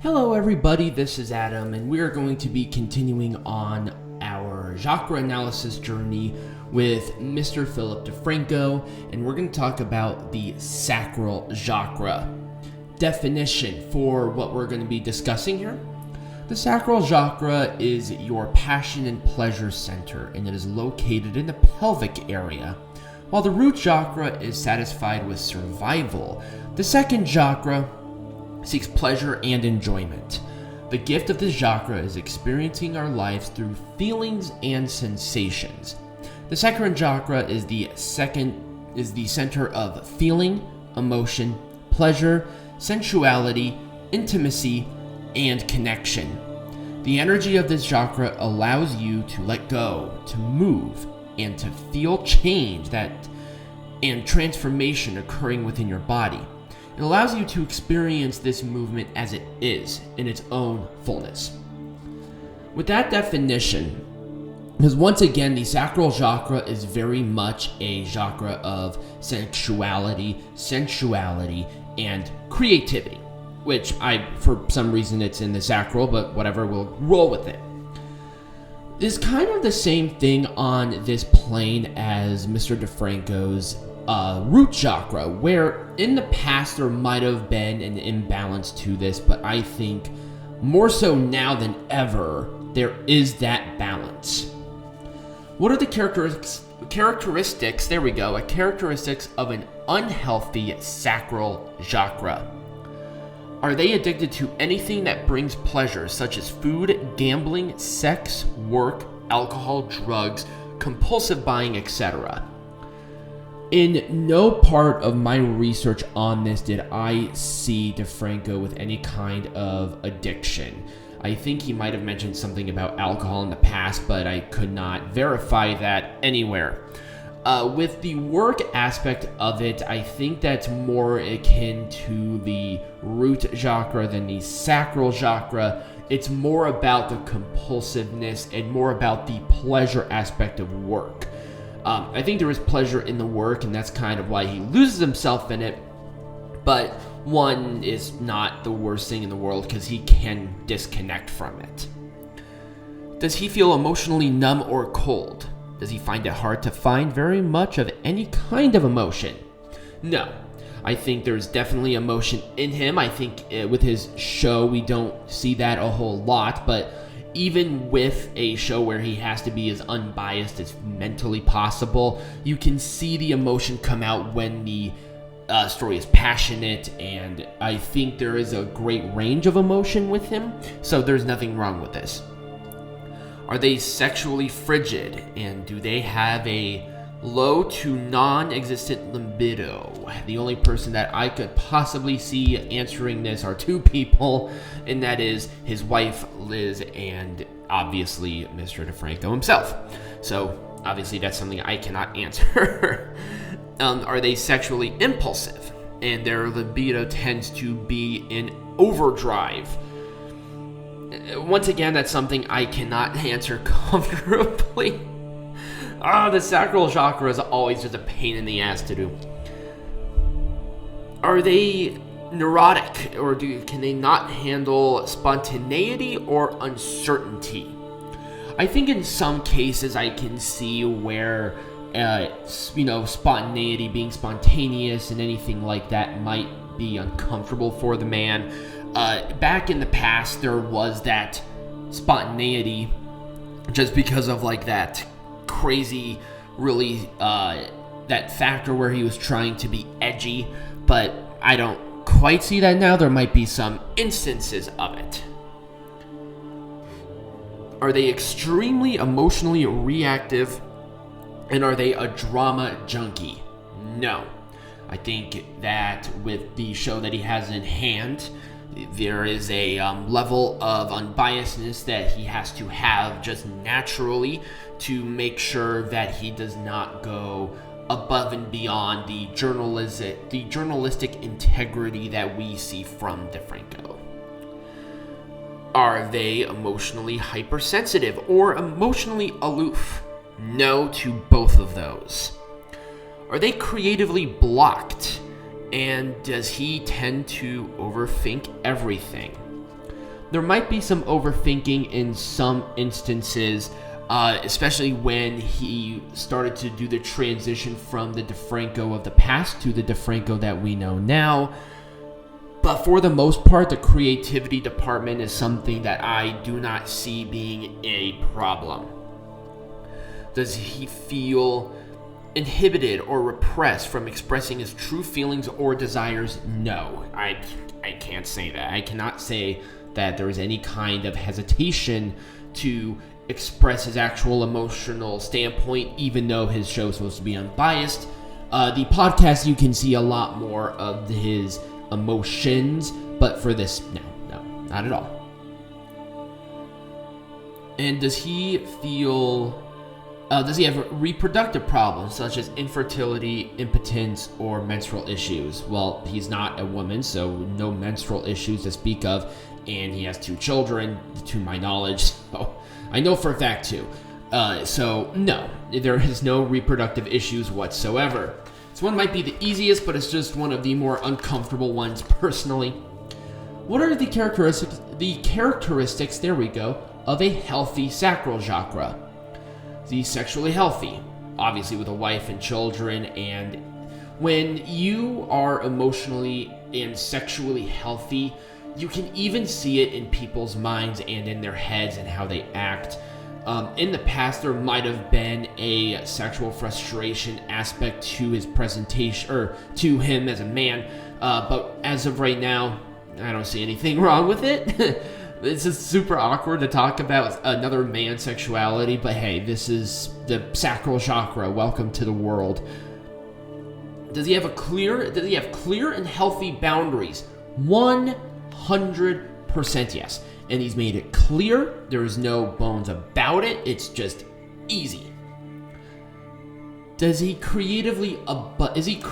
Hello everybody, this is Adam, and we are going to be continuing on our chakra analysis journey with Mr. Philip Defranco, and we're going to talk about the Sacral Chakra. Definition for what we're going to be discussing here. The Sacral Chakra is your passion and pleasure center, and it is located in the pelvic area. While the root chakra is satisfied with survival, the second chakra seeks pleasure and enjoyment. The gift of this chakra is experiencing our lives through feelings and sensations. The sacral chakra is the center of feeling, emotion, pleasure, sensuality, intimacy, and connection. The energy of this chakra allows you to let go, to move, and to feel change and transformation occurring within your body. It allows you to experience this movement as it is, in its own fullness. With that definition, because once again, the sacral chakra is very much a chakra of sexuality, sensuality, and creativity, which for some reason it's in the sacral, but whatever, we'll roll with it. It's kind of the same thing on this plane as Mr. Defranco's root chakra, where in the past there might have been an imbalance to this, but I think more so now than ever, there is that balance. What are the characteristics of an unhealthy sacral chakra? Are they addicted to anything that brings pleasure, such as food, gambling, sex, work, alcohol, drugs, compulsive buying, etc.? In no part of my research on this did I see Defranco with any kind of addiction. I think he might have mentioned something about alcohol in the past, but I could not verify that anywhere. With the work aspect of it, I think that's more akin to the root chakra than the sacral chakra. It's more about the compulsiveness and more about the pleasure aspect of work. I think there is pleasure in the work, and that's kind of why he loses himself in it. But one is not the worst thing in the world because he can disconnect from it. Does he feel emotionally numb or cold? Does he find it hard to find very much of any kind of emotion? No. I think there's definitely emotion in him. I think with his show, we don't see that a whole lot, but even with a show where he has to be as unbiased as mentally possible, you can see the emotion come out when the story is passionate, and I think there is a great range of emotion with him, so there's nothing wrong with this. Are they sexually frigid, and do they have a low to non-existent libido? The only person that I could possibly see answering this are two people, and that is his wife, Liz, and obviously Mr. Defranco himself. So, obviously that's something I cannot answer. Are they sexually impulsive, and their libido tends to be in overdrive? Once again, that's something I cannot answer comfortably. The sacral chakra is always just a pain in the ass to do. Are they neurotic, or can they not handle spontaneity or uncertainty? I think in some cases I can see where, spontaneity, being spontaneous and anything like that might be uncomfortable for the man. Back in the past, there was that spontaneity just because of that crazy, really, that factor where he was trying to be edgy, but I don't quite see that now. There might be some instances of it. Are they extremely emotionally reactive, and are they a drama junkie? No. I think that with the show that he has in hand, there is a level of unbiasedness that he has to have just naturally to make sure that he does not go above and beyond the journalistic integrity that we see from Defranco. Are they emotionally hypersensitive or emotionally aloof? No to both of those. Are they creatively blocked? And does he tend to overthink everything? there might be some overthinking in some instances, especially when he started to do the transition from the Defranco of the past to the Defranco that we know now. But for the most part, the creativity department is something that I do not see being a problem. Does he feel inhibited or repressed from expressing his true feelings or desires? No, I can't say that. I cannot say that there is any kind of hesitation to express his actual emotional standpoint, even though his show is supposed to be unbiased. The podcast, you can see a lot more of his emotions, but for this, no, not at all. And does he have reproductive problems such as infertility, impotence, or menstrual issues? Well, he's not a woman, so no menstrual issues to speak of, and he has 2 children, to my knowledge, so I know for a fact too. So no, there is no reproductive issues whatsoever. This one might be the easiest, but it's just one of the more uncomfortable ones personally. What are the characteristics, there we go, of a healthy sacral chakra? The sexually healthy, obviously with a wife and children, and when you are emotionally and sexually healthy, you can even see it in people's minds and in their heads and how they act. In the past, there might have been a sexual frustration aspect to his presentation, or to him as a man, but as of right now, I don't see anything wrong with it. It's just super awkward to talk about another man's sexuality, but hey, this is the sacral chakra. Welcome to the world. Does he have clear and healthy boundaries? 100% yes. And he's made it clear. There is no bones about it. It's just easy. Is he creatively abundant?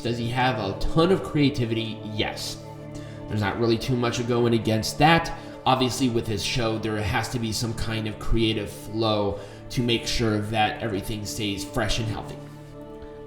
Does he have a ton of creativity? Yes. There's not really too much going against that. Obviously, with his show, there has to be some kind of creative flow to make sure that everything stays fresh and healthy,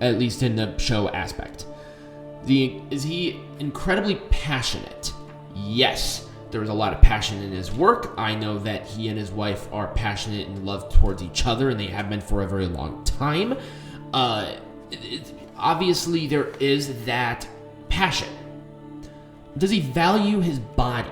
at least in the show aspect. Is he incredibly passionate? Yes. There is a lot of passion in his work. I know that he and his wife are passionate and love towards each other, and they have been for a very long time. Obviously, there is that passion. Does he value his body?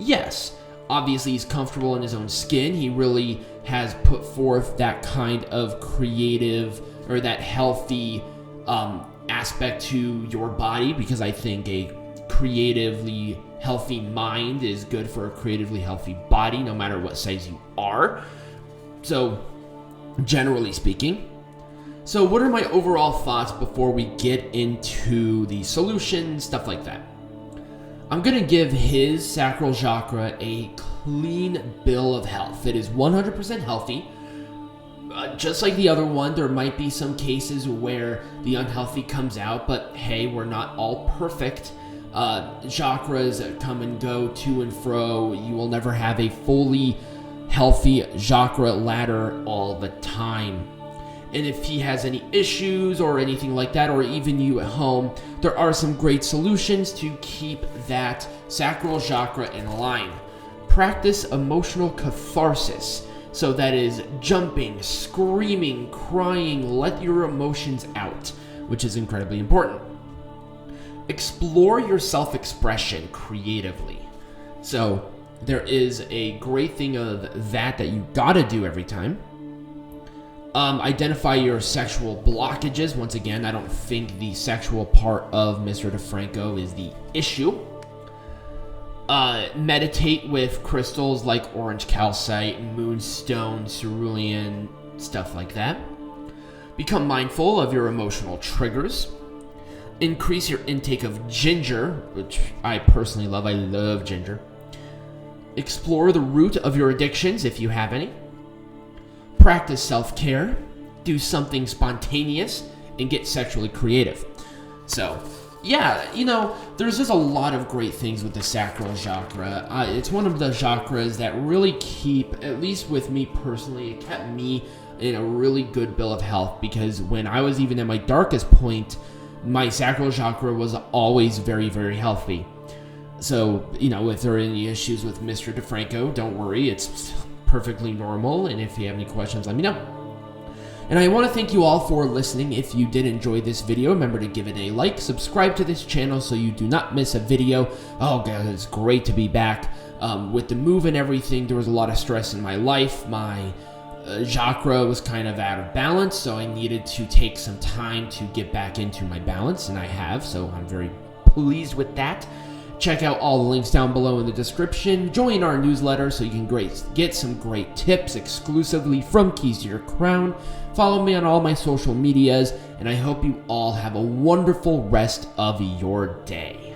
Yes. Obviously, he's comfortable in his own skin. He really has put forth that kind of creative or that healthy aspect to your body, because I think a creatively healthy mind is good for a creatively healthy body, no matter what size you are. So, generally speaking. So, what are my overall thoughts before we get into the solution, stuff like that? I'm going to give his sacral chakra a clean bill of health. It is 100% healthy. Just like the other one, there might be some cases where the unhealthy comes out, but hey, we're not all perfect. Chakras come and go to and fro. You will never have a fully healthy chakra ladder all the time. And if he has any issues or anything like that, or even you at home, there are some great solutions to keep that sacral chakra in line. Practice emotional catharsis. So that is jumping, screaming, crying, let your emotions out, which is incredibly important. Explore your self-expression creatively. So there is a great thing of that you gotta do every time. Identify your sexual blockages. Once again, I don't think the sexual part of Mr. Defranco is the issue. Meditate with crystals like orange calcite, moonstone, cerulean, stuff like that. Become mindful of your emotional triggers. Increase your intake of ginger, which I personally love. I love ginger. Explore the root of your addictions if you have any. Practice self-care. Do something spontaneous and get sexually creative. So, yeah, there's just a lot of great things with the sacral chakra. It's one of the chakras that really keep, at least with me personally, it kept me in a really good bill of health, because when I was even at my darkest point, my sacral chakra was always very, very healthy. So, if there are any issues with Mr. Defranco, don't worry, it's perfectly normal, and if you have any questions, let me know. And I want to thank you all for listening. If you did enjoy this video, remember to give it a like, subscribe to this channel so you do not miss a video. Oh god, it's great to be back. With the move and everything, there was a lot of stress in my life. My chakra was kind of out of balance, so I needed to take some time to get back into my balance, and I have, so I'm very pleased with that. Check out all the links down below in the description. Join our newsletter so you can get some great tips exclusively from Keys to Your Crown. Follow me on all my social medias, and I hope you all have a wonderful rest of your day.